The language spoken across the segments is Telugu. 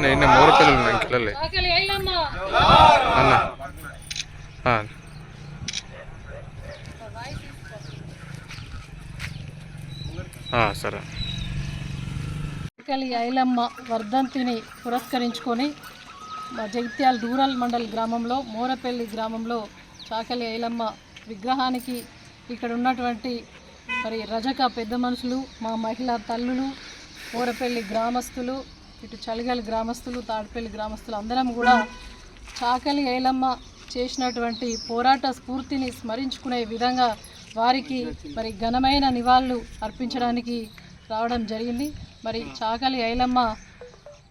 నేను మూడు పిల్లలు ఇంట్లో సరే. ఐలమ్మ వర్ధంతిని పురస్కరించుకొని జగిత్యాల రూరల్ మండల్ గ్రామంలో మోరపల్లి గ్రామంలో చాకలి ఐలమ్మ విగ్రహానికి ఇక్కడ ఉన్నటువంటి మరి రజక పెద్ద మనుషులు, మా మహిళా తల్లులు, మోరపల్లి గ్రామస్తులు, ఇటు చలిగల్ గ్రామస్తులు, తాడిపల్లి గ్రామస్తులు అందరం కూడా చాకలి ఐలమ్మ చేసినటువంటి పోరాట స్ఫూర్తిని స్మరించుకునే విధంగా వారికి మరి ఘనమైన నివాళులు అర్పించడానికి రావడం జరిగింది. మరి చాకలి ఐలమ్మ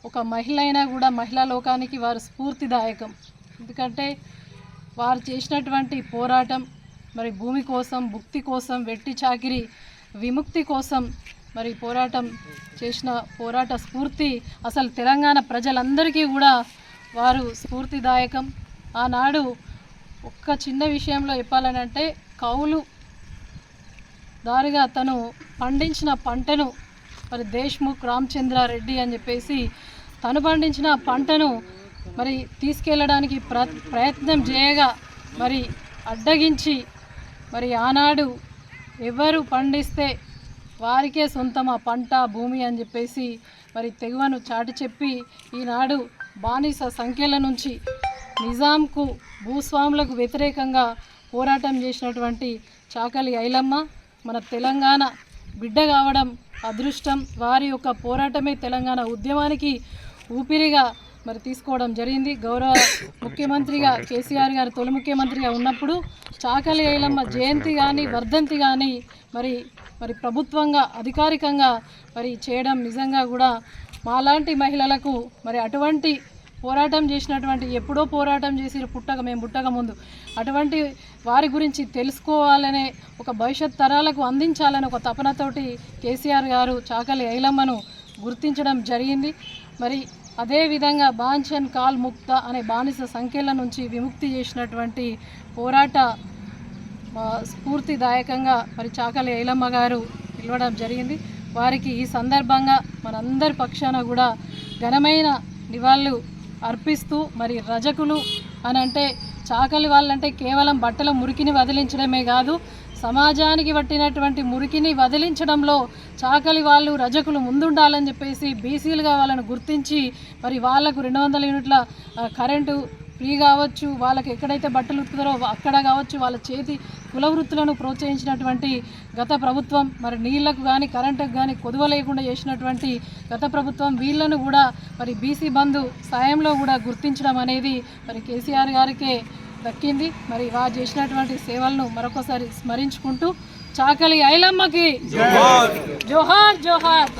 ఒక మహిళ అయినా కూడా మహిళా లోకానికి వారు స్ఫూర్తిదాయకం. ఎందుకంటే వారు చేసినటువంటి పోరాటం మరి భూమి కోసం, భుక్తి కోసం, వెట్టి చాకిరి విముక్తి కోసం మరి పోరాటం చేసిన పోరాట స్ఫూర్తి అసలు తెలంగాణ ప్రజలందరికీ కూడా వారు స్ఫూర్తిదాయకం. ఆనాడు ఒక్క చిన్న విషయంలో చెప్పాలనంటే కౌలు దారిగా తను పండించిన పంటను మరి దేశ్ముఖ్ రామచంద్రారెడ్డి అని చెప్పేసి తను పండించిన పంటను మరి తీసుకెళ్ళడానికి ప్రయత్నం చేయగా మరి అడ్డగించి మరి ఆనాడు ఎవరు పండిస్తే వారికే సొంతం ఆ పంట భూమి అని చెప్పేసి మరి తెగువను చాటి చెప్పి ఈనాడు బానిస సంఖ్యల నుంచి నిజాంకు భూస్వాములకు వ్యతిరేకంగా పోరాటం చేసినటువంటి చాకలి ఐలమ్మ మన తెలంగాణ బిడ్డ కావడం అదృష్టం. వారి యొక్క పోరాటమే తెలంగాణ ఉద్యమానికి ఊపిరిగా మరి తీసుకోవడం జరిగింది. గౌరవ ముఖ్యమంత్రిగా కేసీఆర్ గారు తొలి ముఖ్యమంత్రిగా ఉన్నప్పుడు చాకలి ఐలమ్మ జయంతి కానీ వర్ధంతి కానీ మరి ప్రభుత్వంగా అధికారికంగా మరి చేయడం నిజంగా కూడా మాలాంటి మహిళలకు మరి అటువంటి పోరాటం చేసినటువంటి ఎప్పుడో పోరాటం చేసి మేము పుట్టక ముందు అటువంటి వారి గురించి తెలుసుకోవాలనే ఒక భవిష్యత్ తరాలకు అందించాలనే ఒక తపనతోటి కేసీఆర్ గారు చాకలి ఐలమ్మను గుర్తించడం జరిగింది. మరి అదేవిధంగా బాంఛన్ కాల్ ముక్త అనే బానిస సంఖ్యల నుంచి విముక్తి చేసినటువంటి పోరాట స్ఫూర్తిదాయకంగా మరి చాకలి ఐలమ్మ గారు పిలవడం జరిగింది. వారికి ఈ సందర్భంగా మనందరి పక్షాన కూడా ఘనమైన నివాళులు అర్పిస్తూ మరి రజకులు అని అంటే చాకలి వాళ్ళంటే కేవలం బట్టల మురికిని వదిలించడమే కాదు, సమాజానికి పట్టినటువంటి మురికిని వదిలించడంలో చాకలి వాళ్ళు రజకులు ముందుండాలని చెప్పేసి బీసీలుగా వాళ్ళను గుర్తించి మరి వాళ్లకు 200 యూనిట్ల కరెంటు ఫ్రీ కావచ్చు, వాళ్ళకి ఎక్కడైతే బట్టలు ఉతుకుతారో అక్కడ కావచ్చు, వాళ్ళ చేతి కుల వృత్తులను ప్రోత్సహించినటువంటి గత ప్రభుత్వం మరి నీళ్లకు కానీ కరెంటుకు కానీ కొదువ లేకుండా చేసినటువంటి గత ప్రభుత్వం వీళ్ళను కూడా మరి బీసీ బంధు సాయంలో కూడా గుర్తించడం అనేది మరి కేసీఆర్ గారికే దక్కింది. మరి వారు చేసినటువంటి సేవలను మరొకసారి స్మరించుకుంటూ చాకలి ఐలమ్మకి జోహార్ జోహార్.